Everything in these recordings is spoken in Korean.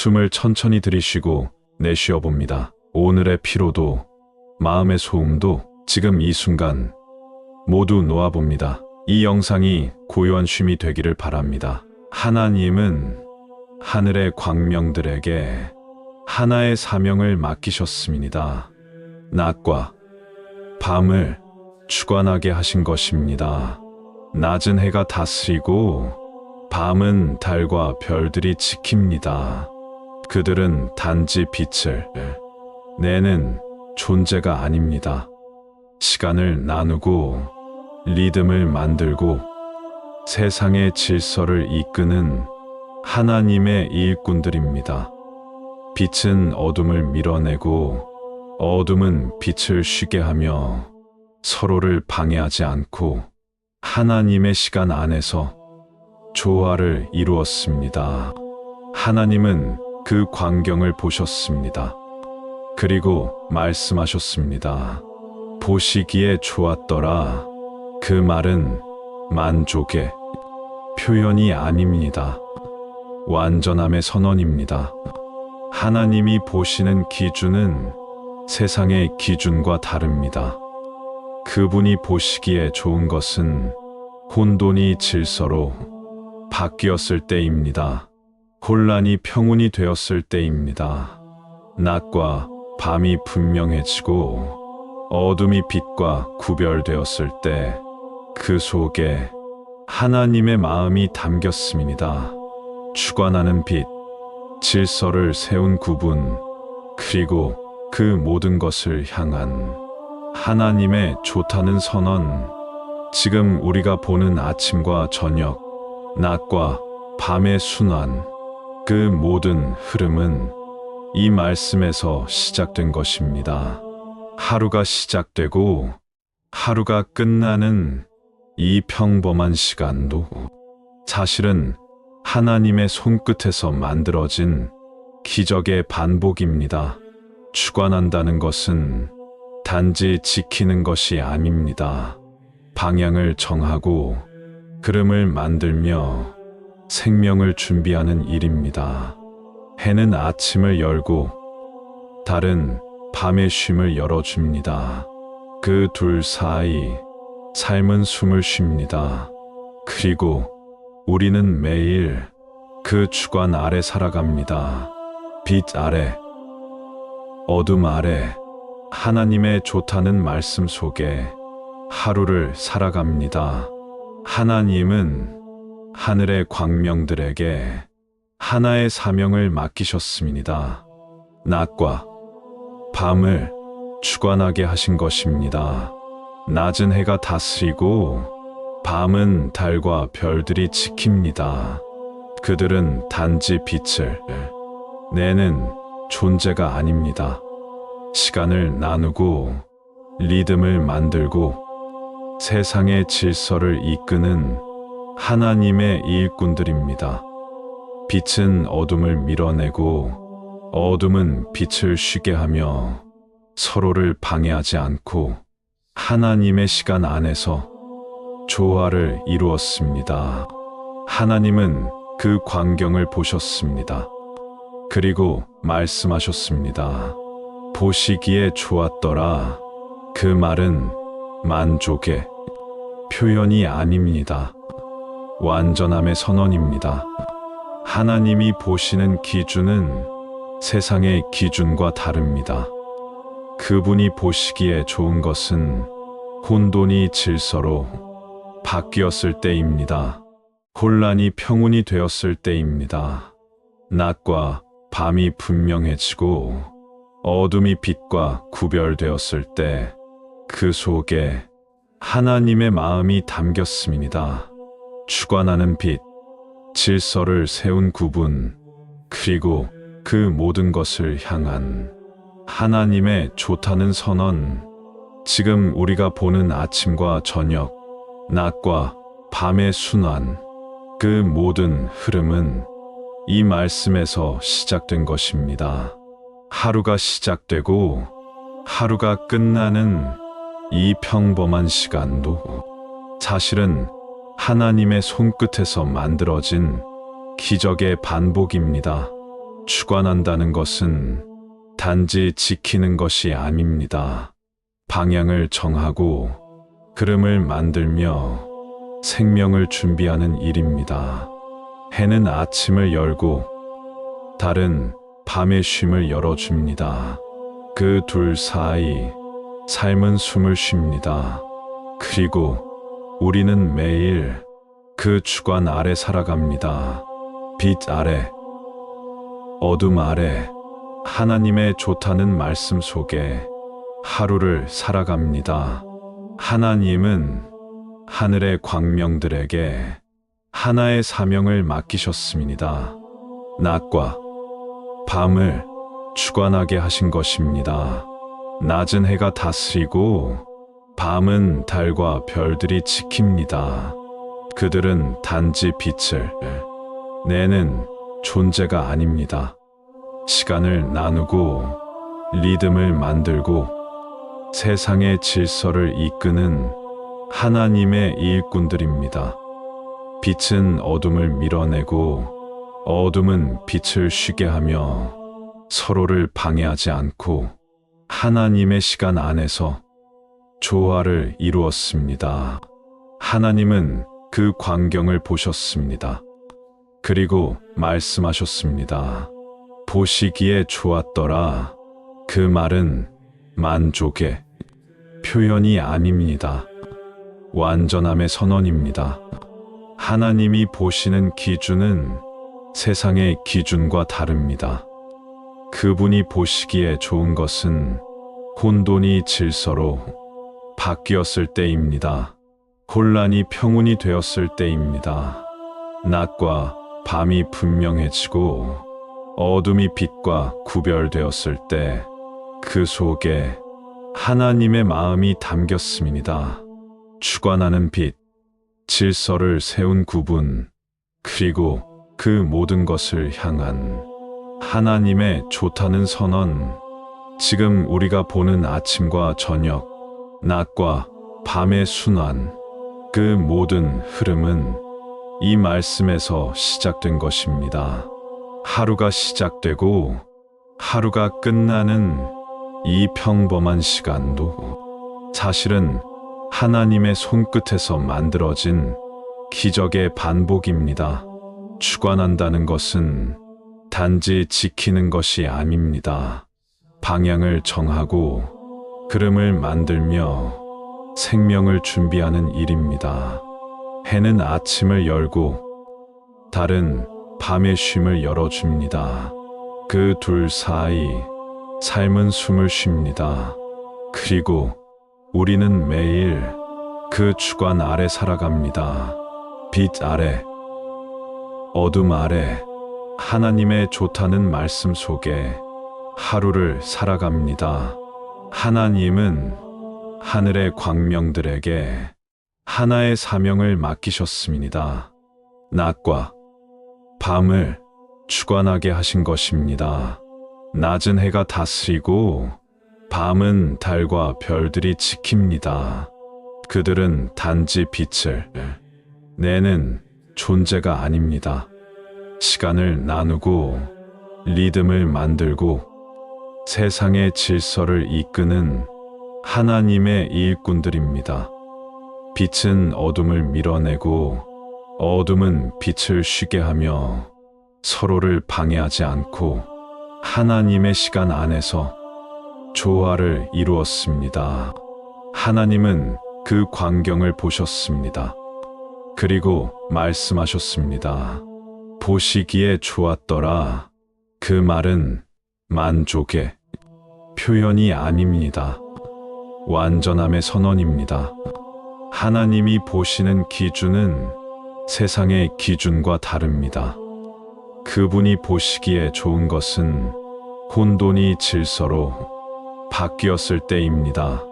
숨을 천천히 들이쉬고 내쉬어 봅니다. 오늘의 피로도, 마음의 소음도 지금 이 순간 모두 놓아봅니다. 이 영상이 고요한 쉼이 되기를 바랍니다. 하나님은 하늘의 광명들에게 하나의 사명을 맡기셨습니다. 낮과 밤을 주관하게 하신 것입니다. 낮은 해가 다스리고 밤은 달과 별들이 지킵니다. 그들은 단지 빛을 내는 존재가 아닙니다. 시간을 나누고 리듬을 만들고 세상의 질서를 이끄는 하나님의 일꾼들입니다. 빛은 어둠을 밀어내고 어둠은 빛을 쉬게 하며 서로를 방해하지 않고 하나님의 시간 안에서 조화를 이루었습니다. 하나님은 그 광경을 보셨습니다. 그리고 말씀하셨습니다. 보시기에 좋았더라. 그 말은 만족의 표현이 아닙니다. 완전함의 선언입니다. 하나님이 보시는 기준은 세상의 기준과 다릅니다. 그분이 보시기에 좋은 것은 혼돈이 질서로 바뀌었을 때입니다. 혼란이 평온이 되었을 때입니다. 낮과 밤이 분명해지고 어둠이 빛과 구별되었을 때 그 속에 하나님의 마음이 담겼습니다. 주관하는 빛, 질서를 세운 구분, 그리고 그 모든 것을 향한 하나님의 좋다는 선언. 지금 우리가 보는 아침과 저녁, 낮과 밤의 순환, 그 모든 흐름은 이 말씀에서 시작된 것입니다. 하루가 시작되고 하루가 끝나는 이 평범한 시간도 사실은 하나님의 손끝에서 만들어진 기적의 반복입니다. 주관한다는 것은 단지 지키는 것이 아닙니다. 방향을 정하고 흐름을 만들며 생명을 준비하는 일입니다. 해는 아침을 열고 달은 밤의 쉼을 열어줍니다. 그 둘 사이 삶은 숨을 쉽니다. 그리고 우리는 매일 그 주관 아래 살아갑니다. 빛 아래, 어둠 아래, 하나님의 좋다는 말씀 속에 하루를 살아갑니다. 하나님은 하늘의 광명들에게 하나의 사명을 맡기셨습니다. 낮과 밤을 주관하게 하신 것입니다. 낮은 해가 다스리고 밤은 달과 별들이 지킵니다. 그들은 단지 빛을 내는 존재가 아닙니다. 시간을 나누고 리듬을 만들고 세상의 질서를 이끄는 하나님의 일꾼들입니다. 빛은 어둠을 밀어내고 어둠은 빛을 쉬게 하며 서로를 방해하지 않고 하나님의 시간 안에서 조화를 이루었습니다. 하나님은 그 광경을 보셨습니다. 그리고 말씀하셨습니다. 보시기에 좋았더라. 그 말은 만족의 표현이 아닙니다. 완전함의 선언입니다. 하나님이 보시는 기준은 세상의 기준과 다릅니다. 그분이 보시기에 좋은 것은 혼돈이 질서로 바뀌었을 때입니다. 혼란이 평온이 되었을 때입니다. 낮과 밤이 분명해지고 어둠이 빛과 구별되었을 때 그 속에 하나님의 마음이 담겼습니다. 주관하는 빛, 질서를 세운 구분, 그리고 그 모든 것을 향한 하나님의 좋다는 선언. 지금 우리가 보는 아침과 저녁, 낮과 밤의 순환, 그 모든 흐름은 이 말씀에서 시작된 것입니다. 하루가 시작되고 하루가 끝나는 이 평범한 시간도 사실은 하나님의 손끝에서 만들어진 기적의 반복입니다. 주관한다는 것은 단지 지키는 것이 아닙니다. 방향을 정하고 흐름을 만들며 생명을 준비하는 일입니다. 해는 아침을 열고 달은 밤의 쉼을 열어줍니다. 그 둘 사이 삶은 숨을 쉽니다. 그리고 우리는 매일 그 주관 아래 살아갑니다. 빛 아래, 어둠 아래, 하나님의 좋다는 말씀 속에 하루를 살아갑니다. 하나님은 하늘의 광명들에게 하나의 사명을 맡기셨습니다. 낮과 밤을 주관하게 하신 것입니다. 낮은 해가 다스리고 밤은 달과 별들이 지킵니다. 그들은 단지 빛을 내는 존재가 아닙니다. 시간을 나누고 리듬을 만들고 세상의 질서를 이끄는 하나님의 일꾼들입니다. 빛은 어둠을 밀어내고 어둠은 빛을 쉬게 하며 서로를 방해하지 않고 하나님의 시간 안에서 조화를 이루었습니다. 하나님은 그 광경을 보셨습니다. 그리고 말씀하셨습니다. 보시기에 좋았더라. 그 말은 만족의 표현이 아닙니다. 완전함의 선언입니다. 하나님이 보시는 기준은 세상의 기준과 다릅니다. 그분이 보시기에 좋은 것은 혼돈이 질서로 바뀌었을 때입니다. 혼란이 평온이 되었을 때입니다. 낮과 밤이 분명해지고 어둠이 빛과 구별되었을 때 그 속에 하나님의 마음이 담겼습니다. 주관하는 빛, 질서를 세운 구분, 그리고 그 모든 것을 향한 하나님의 좋다는 선언. 지금 우리가 보는 아침과 저녁, 낮과 밤의 순환, 그 모든 흐름은 이 말씀에서 시작된 것입니다. 하루가 시작되고 하루가 끝나는 이 평범한 시간도 사실은 하나님의 손끝에서 만들어진 기적의 반복입니다. 주관한다는 것은 단지 지키는 것이 아닙니다. 방향을 정하고 흐름을 만들며 생명을 준비하는 일입니다. 해는 아침을 열고 달은 밤의 쉼을 열어줍니다. 그 둘 사이 삶은 숨을 쉽니다. 그리고 우리는 매일 그 주관 아래 살아갑니다. 빛 아래, 어둠 아래, 하나님의 좋다는 말씀 속에 하루를 살아갑니다. 하나님은 하늘의 광명들에게 하나의 사명을 맡기셨습니다. 낮과 밤을 주관하게 하신 것입니다. 낮은 해가 다스리고 밤은 달과 별들이 지킵니다. 그들은 단지 빛을 내는 존재가 아닙니다. 시간을 나누고 리듬을 만들고 세상의 질서를 이끄는 하나님의 일꾼들입니다. 빛은 어둠을 밀어내고 어둠은 빛을 쉬게 하며 서로를 방해하지 않고 하나님의 시간 안에서 조화를 이루었습니다. 하나님은 그 광경을 보셨습니다. 그리고 말씀하셨습니다. 보시기에 좋았더라. 그 말은 만족의 표현이 아닙니다. 완전함의 선언입니다. 하나님이 보시는 기준은 세상의 기준과 다릅니다. 그분이 보시기에 좋은 것은 혼돈이 질서로 바뀌었을 때입니다.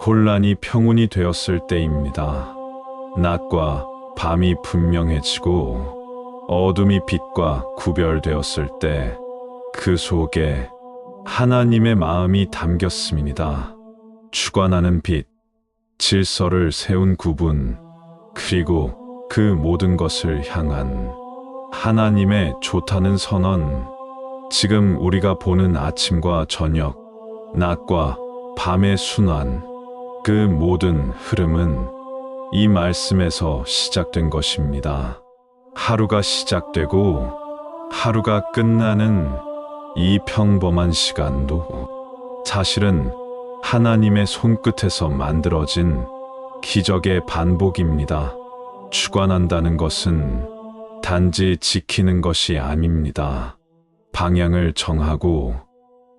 혼란이 평온이 되었을 때입니다. 낮과 밤이 분명해지고 어둠이 빛과 구별되었을 때 그 속에 하나님의 마음이 담겼습니다. 주관하는 빛, 질서를 세운 구분, 그리고 그 모든 것을 향한 하나님의 좋다는 선언. 지금 우리가 보는 아침과 저녁, 낮과 밤의 순환, 그 모든 흐름은 이 말씀에서 시작된 것입니다. 하루가 시작되고 하루가 끝나는 이 평범한 시간도 사실은 하나님의 손끝에서 만들어진 기적의 반복입니다. 주관한다는 것은 단지 지키는 것이 아닙니다. 방향을 정하고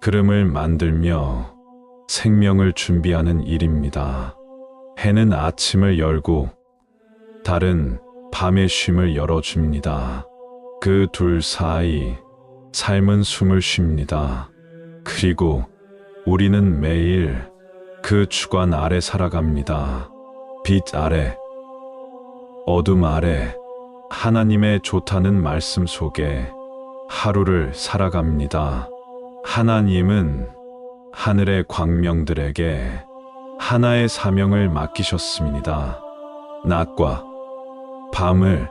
흐름을 만들며 생명을 준비하는 일입니다. 해는 아침을 열고 달은 밤의 쉼을 열어줍니다. 그 둘 사이 삶은 숨을 쉽니다. 그리고 우리는 매일 그 주관 아래 살아갑니다. 빛 아래, 어둠 아래, 하나님의 좋다는 말씀 속에 하루를 살아갑니다. 하나님은 하늘의 광명들에게 하나의 사명을 맡기셨습니다. 낮과 밤을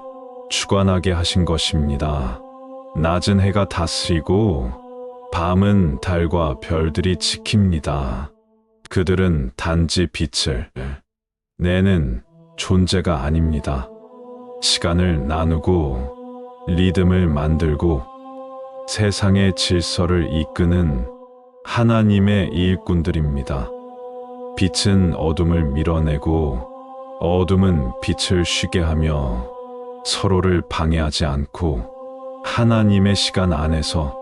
주관하게 하신 것입니다. 낮은 해가 다스리고 밤은 달과 별들이 지킵니다. 그들은 단지 빛을 내는 존재가 아닙니다. 시간을 나누고 리듬을 만들고 세상의 질서를 이끄는 하나님의 일꾼들입니다. 빛은 어둠을 밀어내고 어둠은 빛을 쉬게 하며 서로를 방해하지 않고 하나님의 시간 안에서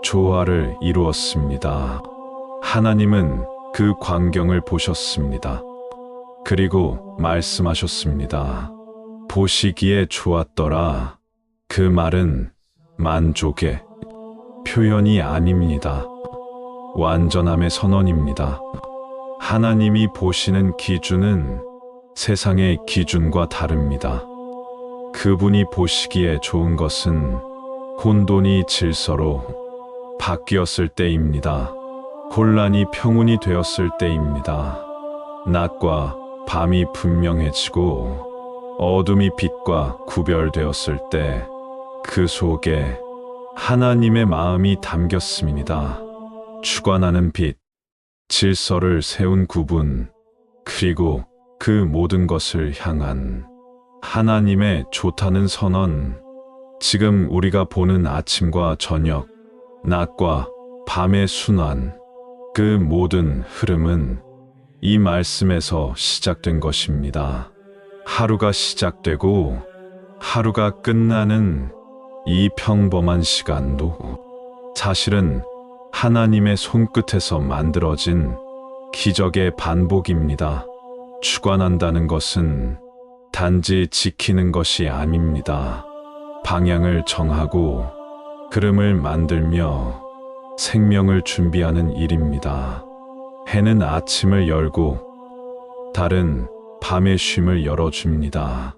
조화를 이루었습니다. 하나님은 그 광경을 보셨습니다. 그리고 말씀하셨습니다. 보시기에 좋았더라. 그 말은 만족의 표현이 아닙니다. 완전함의 선언입니다. 하나님이 보시는 기준은 세상의 기준과 다릅니다. 그분이 보시기에 좋은 것은 혼돈이 질서로 바뀌었을 때입니다. 혼란이 평온이 되었을 때입니다. 낮과 밤이 분명해지고 어둠이 빛과 구별되었을 때 그 속에 하나님의 마음이 담겼습니다. 주관하는 빛, 질서를 세운 구분, 그리고 그 모든 것을 향한 하나님의 좋다는 선언. 지금 우리가 보는 아침과 저녁, 낮과 밤의 순환, 그 모든 흐름은 이 말씀에서 시작된 것입니다. 하루가 시작되고 하루가 끝나는 이 평범한 시간도 사실은 하나님의 손끝에서 만들어진 기적의 반복입니다. 주관한다는 것은 단지 지키는 것이 아닙니다. 방향을 정하고 흐름을 만들며 생명을 준비하는 일입니다. 해는 아침을 열고 달은 밤의 쉼을 열어줍니다.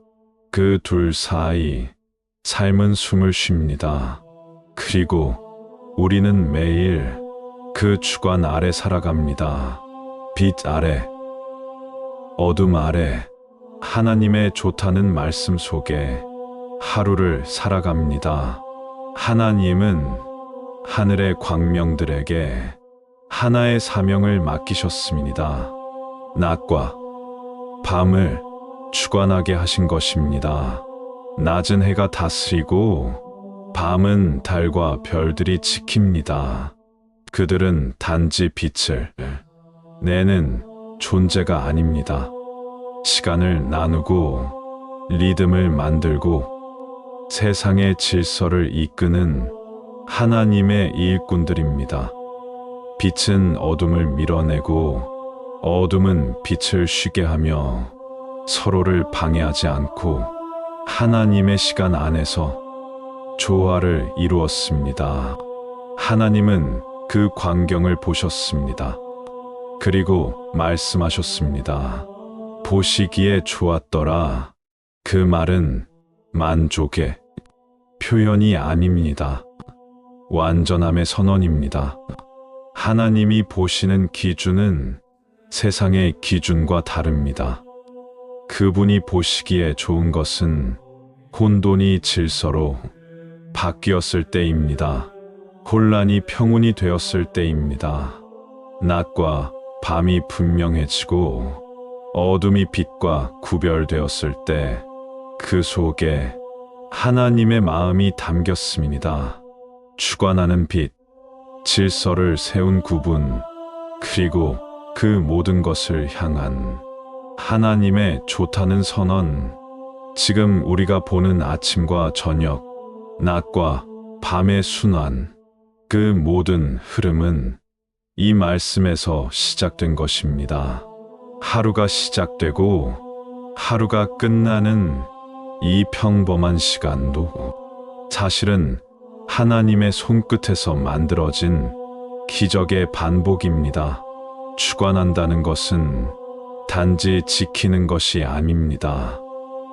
그 둘 사이 삶은 숨을 쉽니다. 그리고 우리는 매일 그 주관 아래 살아갑니다. 빛 아래, 어둠 아래, 하나님의 좋다는 말씀 속에 하루를 살아갑니다. 하나님은 하늘의 광명들에게 하나의 사명을 맡기셨습니다. 낮과 밤을 주관하게 하신 것입니다. 낮은 해가 다스리고 밤은 달과 별들이 지킵니다. 그들은 단지 빛을 내는 존재가 아닙니다. 시간을 나누고 리듬을 만들고 세상의 질서를 이끄는 하나님의 일꾼들입니다. 빛은 어둠을 밀어내고 어둠은 빛을 쉬게 하며 서로를 방해하지 않고 하나님의 시간 안에서 조화를 이루었습니다. 하나님은 그 광경을 보셨습니다. 그리고 말씀하셨습니다. 보시기에 좋았더라. 그 말은 만족의 표현이 아닙니다. 완전함의 선언입니다. 하나님이 보시는 기준은 세상의 기준과 다릅니다. 그분이 보시기에 좋은 것은 혼돈이 질서로 바뀌었을 때입니다. 혼란이 평온이 되었을 때입니다. 낮과 밤이 분명해지고 어둠이 빛과 구별되었을 때 그 속에 하나님의 마음이 담겼습니다. 주관하는 빛, 질서를 세운 구분, 그리고 그 모든 것을 향한 하나님의 좋다는 선언. 지금 우리가 보는 아침과 저녁, 낮과 밤의 순환, 그 모든 흐름은 이 말씀에서 시작된 것입니다. 하루가 시작되고 하루가 끝나는 이 평범한 시간도 사실은 하나님의 손끝에서 만들어진 기적의 반복입니다. 주관한다는 것은 단지 지키는 것이 아닙니다.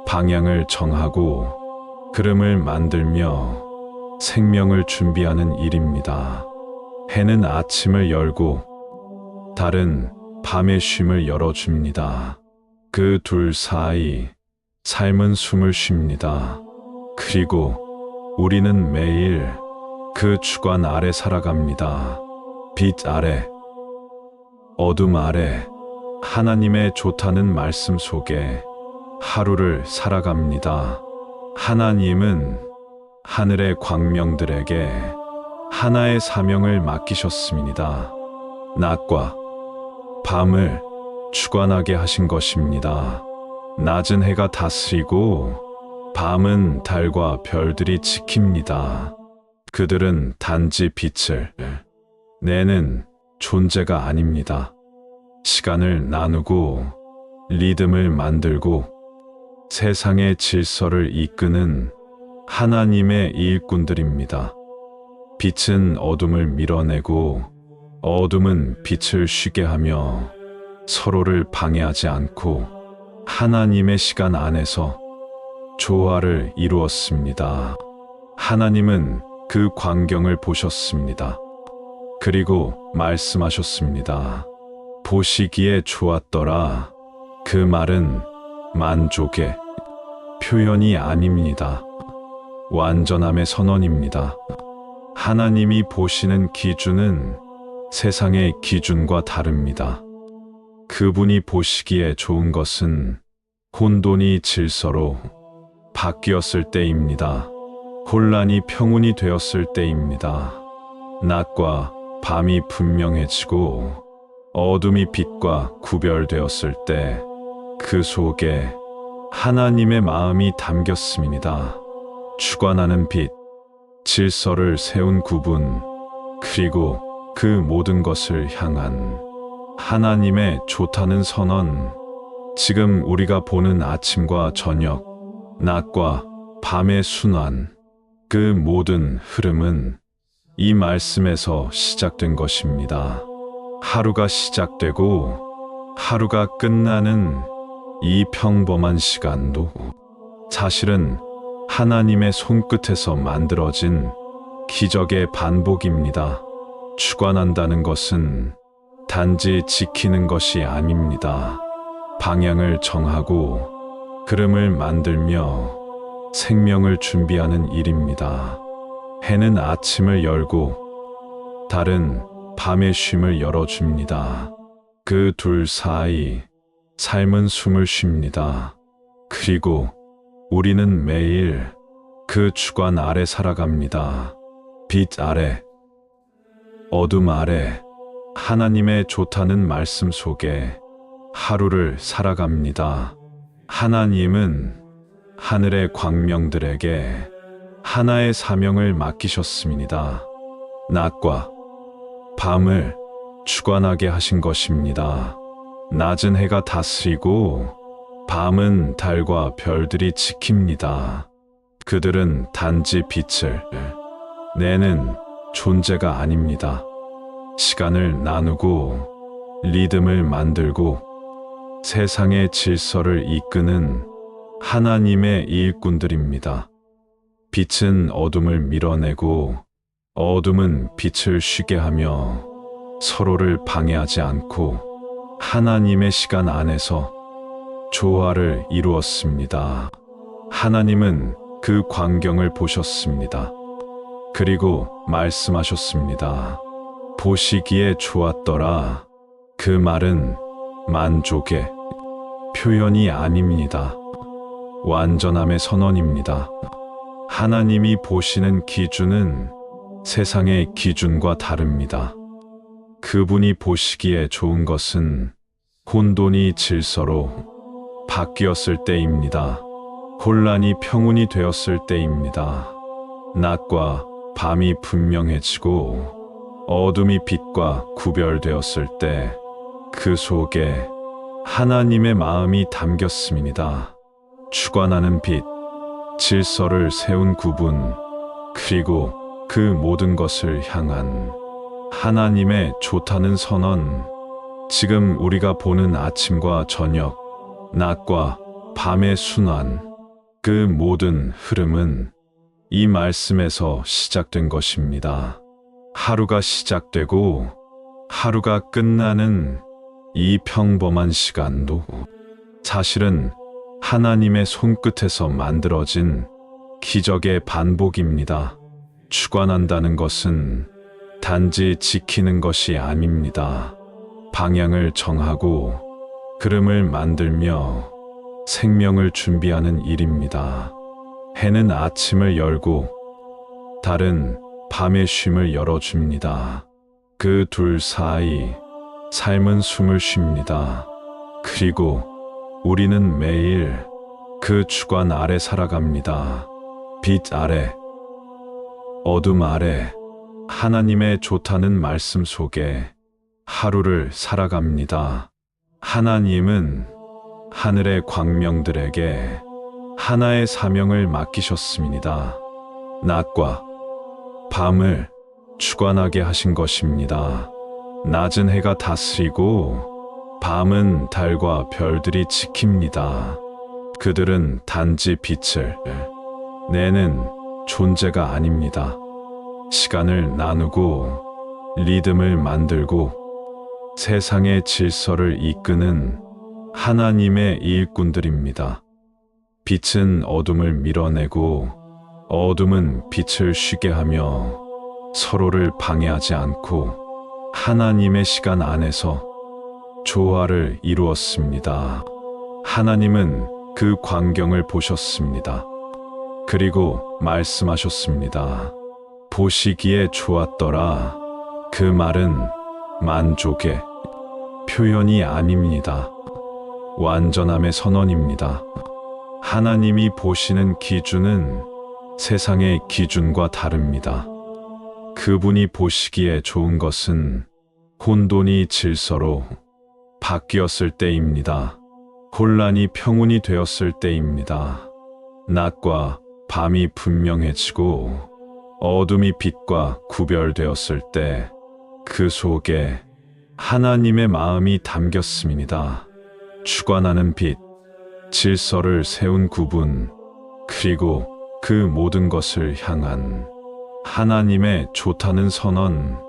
방향을 정하고 흐름을 만들며 생명을 준비하는 일입니다. 해는 아침을 열고 달은 밤의 쉼을 열어줍니다. 그 둘 사이 삶은 숨을 쉽니다. 그리고 우리는 매일 그 주관 아래 살아갑니다. 빛 아래, 어둠 아래, 하나님의 좋다는 말씀 속에 하루를 살아갑니다. 하나님은 하늘의 광명들에게 하나의 사명을 맡기셨습니다. 낮과 밤을 주관하게 하신 것입니다. 낮은 해가 다스리고 밤은 달과 별들이 지킵니다. 그들은 단지 빛을 내는 존재가 아닙니다. 시간을 나누고 리듬을 만들고 세상의 질서를 이끄는 하나님의 일꾼들입니다. 빛은 어둠을 밀어내고 어둠은 빛을 쉬게 하며 서로를 방해하지 않고 하나님의 시간 안에서 조화를 이루었습니다. 하나님은 그 광경을 보셨습니다. 그리고 말씀하셨습니다. 보시기에 좋았더라. 그 말은 만족의 표현이 아닙니다. 완전함의 선언입니다. 하나님이 보시는 기준은 세상의 기준과 다릅니다. 그분이 보시기에 좋은 것은 혼돈이 질서로 바뀌었을 때입니다. 혼란이 평온이 되었을 때입니다. 낮과 밤이 분명해지고 어둠이 빛과 구별되었을 때 그 속에 하나님의 마음이 담겼습니다. 주관하는 빛, 질서를 세운 구분, 그리고 그 모든 것을 향한 하나님의 좋다는 선언. 지금 우리가 보는 아침과 저녁, 낮과 밤의 순환, 그 모든 흐름은 이 말씀에서 시작된 것입니다. 하루가 시작되고 하루가 끝나는 이 평범한 시간도 사실은 하나님의 손끝에서 만들어진 기적의 반복입니다. 주관한다는 것은 단지 지키는 것이 아닙니다. 방향을 정하고 흐름을 만들며 생명을 준비하는 일입니다. 해는 아침을 열고 달은 밤의 쉼을 열어줍니다. 그 둘 사이 삶은 숨을 쉽니다. 그리고 우리는 매일 그 주관 아래 살아갑니다. 빛 아래, 어둠 아래, 하나님의 좋다는 말씀 속에 하루를 살아갑니다. 하나님은 하늘의 광명들에게 하나의 사명을 맡기셨습니다. 낮과 밤을 주관하게 하신 것입니다. 낮은 해가 다스리고 밤은 달과 별들이 지킵니다. 그들은 단지 빛을 내는 존재가 아닙니다. 시간을 나누고 리듬을 만들고 세상의 질서를 이끄는 하나님의 일꾼들입니다. 빛은 어둠을 밀어내고 어둠은 빛을 쉬게 하며 서로를 방해하지 않고 하나님의 시간 안에서 조화를 이루었습니다. 하나님은 그 광경을 보셨습니다. 그리고 말씀하셨습니다. 보시기에 좋았더라. 그 말은 만족의 표현이 아닙니다. 완전함의 선언입니다. 하나님이 보시는 기준은 세상의 기준과 다릅니다. 그분이 보시기에 좋은 것은 혼돈이 질서로 바뀌었을 때입니다. 혼란이 평온이 되었을 때입니다. 낮과 밤이 분명해지고 어둠이 빛과 구별되었을 때 그 속에 하나님의 마음이 담겼습니다. 주관하는 빛, 질서를 세운 구분, 그리고 그 모든 것을 향한 하나님의 좋다는 선언. 지금 우리가 보는 아침과 저녁, 낮과 밤의 순환, 그 모든 흐름은 이 말씀에서 시작된 것입니다. 하루가 시작되고 하루가 끝나는 이 평범한 시간도 사실은 하나님의 손끝에서 만들어진 기적의 반복입니다. 주관한다는 것은 단지 지키는 것이 아닙니다. 방향을 정하고 흐름을 만들며 생명을 준비하는 일입니다. 해는 아침을 열고 달은 밤의 쉼을 열어줍니다. 그 둘 사이 삶은 숨을 쉽니다. 그리고 우리는 매일 그 주관 아래 살아갑니다. 빛 아래, 어둠 아래, 하나님의 좋다는 말씀 속에 하루를 살아갑니다. 하나님은 하늘의 광명들에게 하나의 사명을 맡기셨습니다. 낮과 밤을 주관하게 하신 것입니다. 낮은 해가 다스리고 밤은 달과 별들이 지킵니다. 그들은 단지 빛을 내는 존재가 아닙니다. 시간을 나누고 리듬을 만들고 세상의 질서를 이끄는 하나님의 일꾼들입니다. 빛은 어둠을 밀어내고 어둠은 빛을 쉬게 하며 서로를 방해하지 않고 하나님의 시간 안에서 조화를 이루었습니다. 하나님은 그 광경을 보셨습니다. 그리고 말씀하셨습니다. 보시기에 좋았더라. 그 말은 만족의 표현이 아닙니다. 완전함의 선언입니다. 하나님이 보시는 기준은 세상의 기준과 다릅니다. 그분이 보시기에 좋은 것은 혼돈이 질서로 바뀌었을 때입니다. 혼란이 평온이 되었을 때입니다. 낮과 밤이 분명해지고 어둠이 빛과 구별되었을 때 그 속에 하나님의 마음이 담겼습니다. 주관하는 빛, 질서를 세운 구분, 그리고 그 모든 것을 향한 하나님의 좋다는 선언.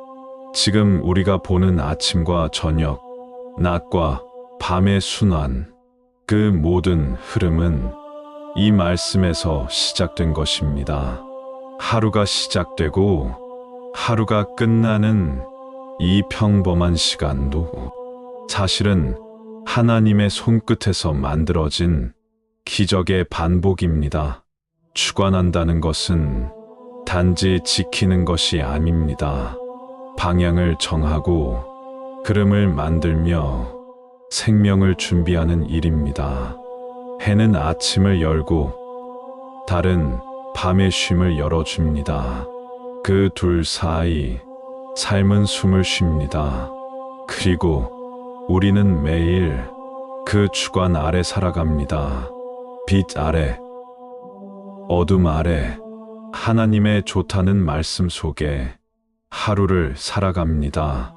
지금 우리가 보는 아침과 저녁, 낮과 밤의 순환, 그 모든 흐름은 이 말씀에서 시작된 것입니다. 하루가 시작되고 하루가 끝나는 이 평범한 시간도 사실은 하나님의 손끝에서 만들어진 기적의 반복입니다. 주관한다는 것은 단지 지키는 것이 아닙니다. 방향을 정하고 흐름을 만들며 생명을 준비하는 일입니다. 해는 아침을 열고 달은 밤의 쉼을 열어줍니다. 그 둘 사이 삶은 숨을 쉽니다. 그리고 우리는 매일 그 주관 아래 살아갑니다. 빛 아래, 어둠 아래, 하나님의 좋다는 말씀 속에 하루를 살아갑니다.